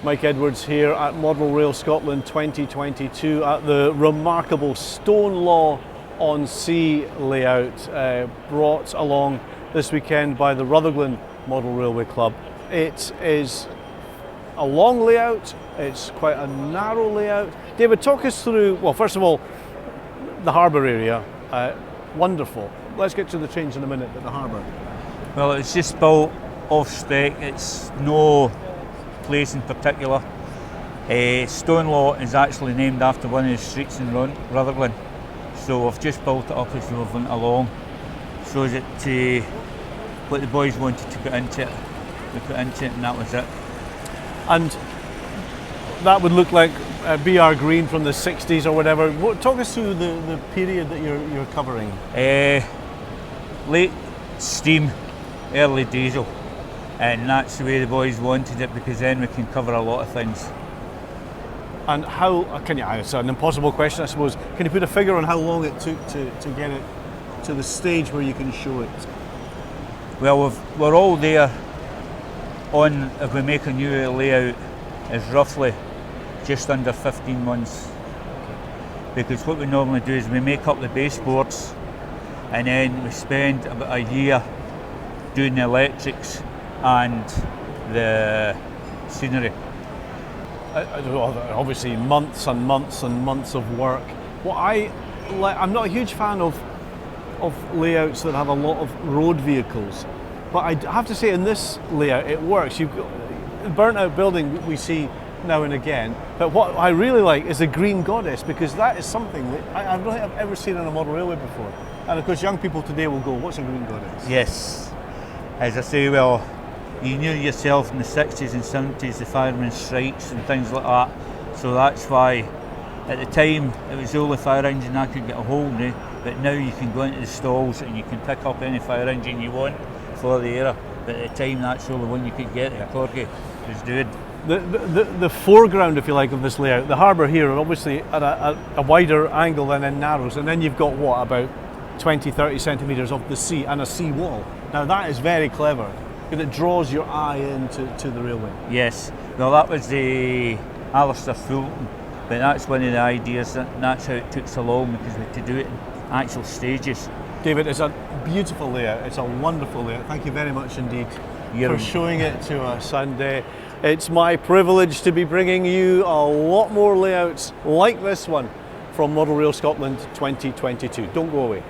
Mike Edwards here at Model Rail Scotland 2022 at the remarkable Stonelaw On Sea layout brought along this weekend by the Rutherglen Model Railway Club. It is a long layout, it's quite a narrow layout. David, talk us through, well, first of all, the harbour area. Wonderful. Let's get to the change in a minute at the harbour. Well, it's just built off spec, it's no place in particular. Stonelaw is actually named after one of the streets in Rutherglen, so I've just built it up as we went along. So that what the boys wanted to put into it, we put into it, and that was it. And that would look like BR Green from the 60s or whatever. Talk us through the period that you're covering. Late steam, early diesel, and that's the way the boys wanted it, because then we can cover a lot of things. And how can you? It's an impossible question, I suppose. Can you put a figure on how long it took to get it to the stage where you can show it? Well, we're all there on, if we make a new layout, is roughly just under 15 months. Because what we normally do is we make up the baseboards, and then we spend about a year doing the electrics and the scenery. Obviously months and months and months of work. I'm not a huge fan of layouts that have a lot of road vehicles, but I have to say in this layout it works. You've got a burnt out building we see now and again, but what I really like is the green goddess, because that is something that I don't think I've ever seen on a model railway before. And of course young people today will go, what's a green goddess? Yes, as I say, well, you knew yourself in the 60s and 70s, the firemen's strikes and things like that, so that's why at the time it was the only fire engine I could get a hold of, but now you can go into the stalls and you can pick up any fire engine you want for the era, but at the time that's the only one you could get. The Corgi was doing. The foreground, if you like, of this layout, the harbour here, are obviously at a wider angle than in narrows, and then you've got what, about 20-30 centimetres of the sea and a sea wall. Now that is very clever, because it draws your eye into the railway. Yes, well that was the Alistair Fulton, but that's one of the ideas, and that's how it took so long, because we had to do it in actual stages. David, it's a beautiful layout, it's a wonderful layout. Thank you very much indeed for showing it to us, and it's my privilege to be bringing you a lot more layouts like this one from Model Rail Scotland 2022. Don't go away.